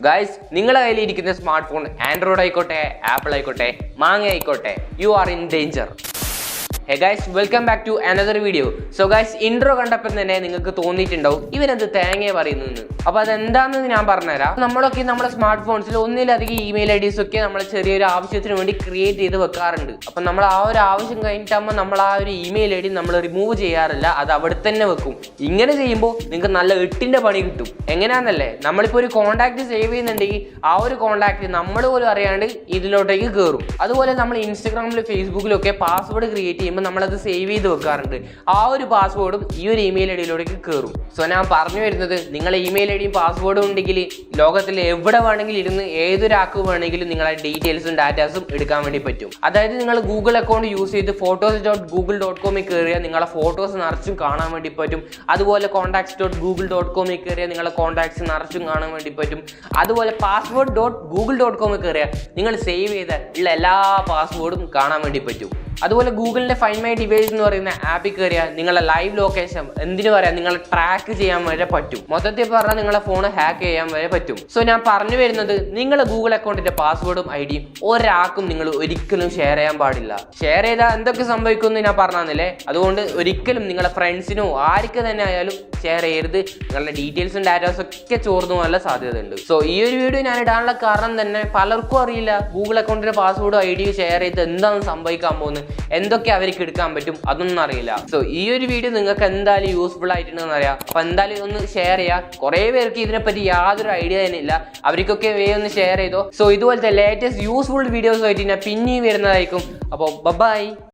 Guys, നിങ്ങളുടെ കയ്യിലിരിക്കുന്ന smart phone Android ആയിക്കോട്ടെ, ആപ്പിൾ ആയിക്കോട്ടെ, മാങ്ങ ആയിക്കോട്ടെ, you are in danger. Hey guys, welcome back to another video. So guys, intro കണ്ടപ്പോൾ തന്നെ നിങ്ങൾക്ക് തോന്നിയിട്ടുണ്ടാവും ഇവരെന്ത് തേങ്ങ പറയുന്നു. അപ്പോൾ അതെന്താണെന്ന് ഞാൻ പറഞ്ഞുതരാം. നമ്മളൊക്കെ നമ്മുടെ സ്മാർട്ട് ഫോൺസിൽ ഒന്നിലധികം ഇമെയിൽ ഐഡീസ് ഒക്കെ നമ്മൾ ചെറിയൊരു ആവശ്യത്തിന് വേണ്ടി ക്രിയേറ്റ് ചെയ്ത് വെക്കാറുണ്ട്. അപ്പം നമ്മൾ ആ ഒരു ആവശ്യം കഴിഞ്ഞിട്ടാകുമ്പോൾ നമ്മൾ ആ ഒരു ഇമെയിൽ ഐ ഡി നമ്മൾ റിമൂവ് ചെയ്യാറില്ല, അത് അവിടെ തന്നെ വെക്കും. ഇങ്ങനെ ചെയ്യുമ്പോൾ നിങ്ങൾക്ക് നല്ല 8ന്റെ പണി കിട്ടും. എങ്ങനെയാണെന്നല്ലേ, നമ്മളിപ്പോൾ ഒരു കോൺടാക്ട് സേവ് ചെയ്യുന്നുണ്ടെങ്കിൽ ആ ഒരു കോൺടാക്ട് നമ്മൾ പോലും അറിയാണ്ട് ഇതിലോട്ടേക്ക് കയറും. അതുപോലെ നമ്മൾ ഇൻസ്റ്റാഗ്രാമിലും ഫേസ്ബുക്കിലൊക്കെ പാസ്വേഡ് ക്രിയേറ്റ് ചെയ്യുമ്പോൾ നമ്മളത് സേവ് ചെയ്ത് വെക്കാറുണ്ട്. ആ ഒരു പാസ്വേഡും ഈ ഒരു ഇമെയിൽ ഐ ഡിയിലേക്ക് കയറും. സോ ഞാൻ പറഞ്ഞു വരുന്നത്, നിങ്ങളെ ഇമെയിൽ ഐ ഡിയും പാസ്വേഡും ഉണ്ടെങ്കിൽ ലോകത്തിൽ എവിടെ വേണമെങ്കിലും ഇരുന്ന് ഏതൊരാൾക്ക് വേണമെങ്കിലും നിങ്ങളെ ഡീറ്റെയിൽസും ഡാറ്റാസും എടുക്കാൻ വേണ്ടി പറ്റും. അതായത് നിങ്ങൾ ഗൂഗിൾ അക്കൗണ്ട് യൂസ് ചെയ്ത് photos.google.com കയറിയാൽ നിങ്ങളെ ഫോട്ടോസ് നിറച്ചും കാണാൻ വേണ്ടി പറ്റും. അതുപോലെ contacts.google.com കയറിയാൽ നിങ്ങളെ കോൺടാക്ട്സ് നിറച്ചും കാണാൻ വേണ്ടി പറ്റും. അതുപോലെ password.google.com കയറിയാൽ നിങ്ങൾ സേവ് ചെയ്ത ഉള്ള എല്ലാ പാസ്വേഡും കാണാൻ വേണ്ടി പറ്റും. അതുപോലെ ഗൂഗിളിൻ്റെ ഫൈൻഡ് മൈ ഡിവൈസ് എന്ന് പറയുന്ന ആപ്പിൽ കയറിയാൽ നിങ്ങളെ ലൈവ് ലൊക്കേഷൻ എന്തിനു പറയാം നിങ്ങളെ ട്രാക്ക് ചെയ്യാൻ വരെ പറ്റും. മൊത്തത്തിൽ പറഞ്ഞാൽ നിങ്ങളെ ഫോൺ ഹാക്ക് ചെയ്യാൻ വരെ പറ്റും. സോ ഞാൻ പറഞ്ഞു വരുന്നത്, നിങ്ങളെ ഗൂഗിൾ അക്കൗണ്ടിന്റെ പാസ്വേഡും ഐ ഡിയും ഒരാൾക്കും നിങ്ങൾ ഒരിക്കലും ഷെയർ ചെയ്യാൻ പാടില്ല. ഷെയർ ചെയ്താൽ എന്തൊക്കെ സംഭവിക്കുമെന്ന് ഞാൻ പറഞ്ഞില്ലേ. അതുകൊണ്ട് ഒരിക്കലും നിങ്ങളെ ഫ്രണ്ട്സിനോ ആർക്ക് തന്നെ ആയാലും ഷെയർ ചെയ്യരുത്. നിങ്ങളുടെ ഡീറ്റെയിൽസും ഡാറ്റാസും ഒക്കെ ചോർന്നു പോകാനുള്ള സാധ്യതയുണ്ട്. സോ ഈ ഒരു വീഡിയോ ഞാൻ ഇടാനുള്ള കാരണം തന്നെ, പലർക്കും അറിയില്ല ഗൂഗിൾ അക്കൗണ്ടിന്റെ പാസ്വേഡും ഐ ഡിയും ഷെയർ ചെയ്ത് എന്താണ് സംഭവിക്കാൻ പോകുന്നത്, എന്തൊക്കെ അവർക്ക് എടുക്കാൻ പറ്റും, അതൊന്നും അറിയില്ല. സോ ഈ ഒരു വീഡിയോ നിങ്ങൾക്ക് എന്തായാലും യൂസ്ഫുൾ ആയിട്ടുണ്ടെന്ന് അറിയാം. അപ്പൊ എന്തായാലും ഒന്ന് ഷെയർ ചെയ്യുക. കുറെ പേർക്ക് ഇതിനെപ്പറ്റി യാതൊരു ഐഡിയ തന്നെ ഇല്ല, അവർക്കൊക്കെ ഒന്ന് ഷെയർ ചെയ്തോ. സോ ഇതുപോലത്തെ ലേറ്റസ്റ്റ് യൂസ്ഫുൾ വീഡിയോസ് ആയിട്ട് ഞാൻ പിന്നെയും വരുന്നതായിരിക്കും. അപ്പോൾ ബൈ.